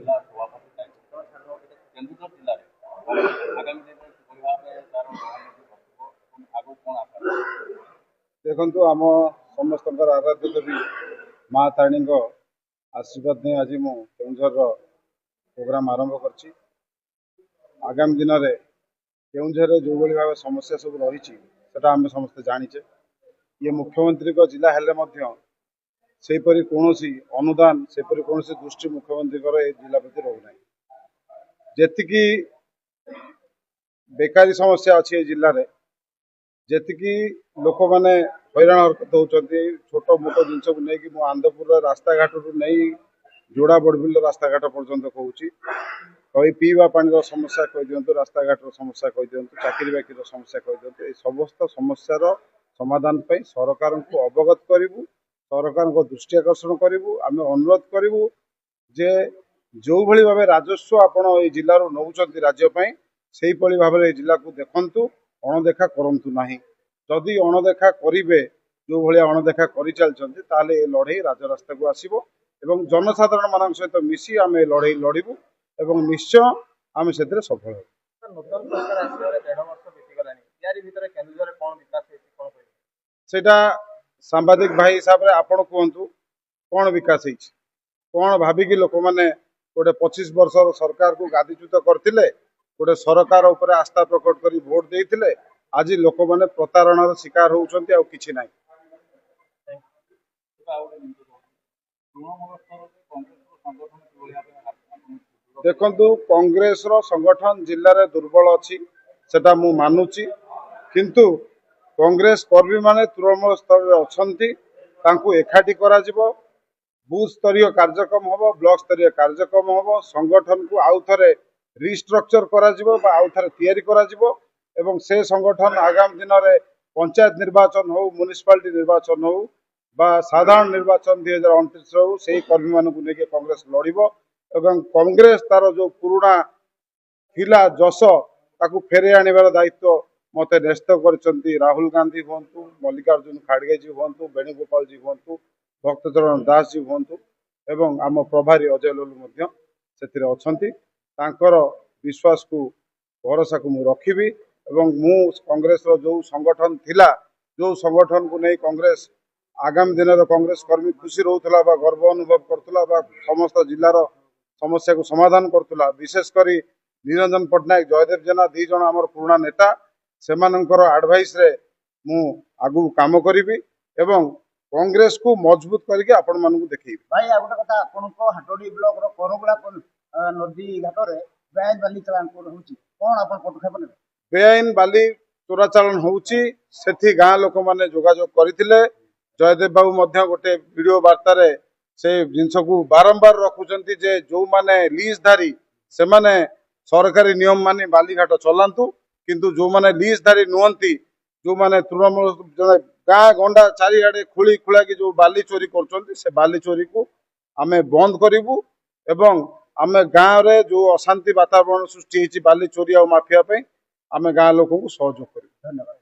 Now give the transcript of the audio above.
जिला सभापति दायित्व केन्दुझर जिले में आगामी दिन में भाव तार आगू कौन आशा देखु आम समस्त आराध्य देवी माँ ताणी आशीर्वाद नहीं आज मु केन्दुझर प्रोग्राम आरंभ कर आगामी दिन में केन्दुझर जो भाव समस्या सब रही आम समस्ते जानीचे ये मुख्यमंत्री को जिला हेले सेपरी कौन अनुदान सेपरी कौन दृष्टि मुख्यमंत्री जिला प्रति रोना जी बेकारी समस्या अच्छी जिले में जी लोक मैंने हैरान हरकत होती छोट मोट जिनस को लेकिन आंदपुर रास्ता घाट नहीं जोड़ा बड़बिल रास्ता घाट पर्यंत कहूँ कई पीवा पानी समस्या कही दिंतु रास्ता घाट समस्या कही दिंतु चाकरी बाकरी समस्या कही दिंतु समस्त समस्यार समाधान पर सरकार को अवगत करूँ सरकार को दृष्टि आकर्षण करूँ आम अनुरोध करूँ जे जो भली भाव राजस्व आपण जिलूर नौ राज्यपाई से भाव जिला को देखु अणदेखा करंतु नहीं जदि अणदेखा करेंगे जो भाया अणदेखा कर चलते लड़े राजरास्ता को आसो एवं जनसाधारण मान सहित मिसी आम लड़े लड़ू एवं निश्चय आम से सफल सेटा सांबादिक भाई हिसाब से आपण कहतु कौन विकास कौन भाविकी लोक मैंने गोटे 25 वर्ष सरकार को गादीच्युत करते गोटे सरकार उपर आस्था प्रकट कर भोट देते आज लोक मैंने प्रतारणार शिकार होती आ कि ना देखु कांग्रेस संगठन जिले में दुर्बल अच्छी सेटा मु मानुची किंतु कांग्रेस कर्मी माने तृणमूल स्तर में अच्छा एकाठी करा बूथ स्तरीय कार्यक्रम हम ब्लॉक स्तरीय कार्यक्रम हम संगठन को आउ थे रिस्ट्रक्चर करा आउ थे तैयारी करा एवं से संगठन आगामी दिन में पंचायत निर्वाचन हो म्युनिसिपालिटी निर्वाचन हो बा साधारण निर्वाचन 2029 हो से कर्मी मान को लेकिन कांग्रेस लड़ एवं कांग्रेस तार जो पुराना थिला जश ताकू फेरे आनिबार दायित्व मत न्यस्त कर राहुल गांधी हूँ मल्लिकार्जुन खड़गे जी हूँ वेणुगोपाल जी हूँ भक्तचरण दास जी हूँ एवं आम प्रभारी अजय लुलु से विश्वास को भरोसा को मु रखी एवं मु कांग्रेस जो संगठन थिला जो संगठन को नहीं कांग्रेस आगामी दिन में कांग्रेस कर्मी खुशी रोला गर्व अनुभव करुला समस्त जिलार समस्या को समाधान करुला विशेषकर निरंजन पट्टनायक जयदेव जेना दी जन आम पुराना नेता से आडभाइस रे मु आगु काम करी एवं कांग्रेस को मजबूत करके आपण मानू देखी भाई आ गोटे कथा आपनको हाटोडी ब्लॉक रो करगुड़ा नदी घाट रे बेआईन बाली चलान होउची कोन आपन पदक्षेप नेबे बेआईन बाली चोराचालन होउची सेठी गाँ लोक माने जोगाजोग करथिले जयदेव बाबू मध्य गोटे वीडियो वार्ता रे से जिनस को बारंबार रखुचंती जे जो माने लीजधारी से माने सरकारी नियम माने बालीघाट चलांतु किंतु जो माने लीजधारी नुहंती जो माने तृणमूल गाँ गंडा चारिआडे खुली खुला की जो बाली चोरी कर से बाली चोरी को आमे बंद करूँ एवं आमे गाँव रे जो अशांति वातावरण सृष्टि बाली चोरी और माफिया पे आमे गाँ लोक को सहयोग करूँ। धन्यवाद।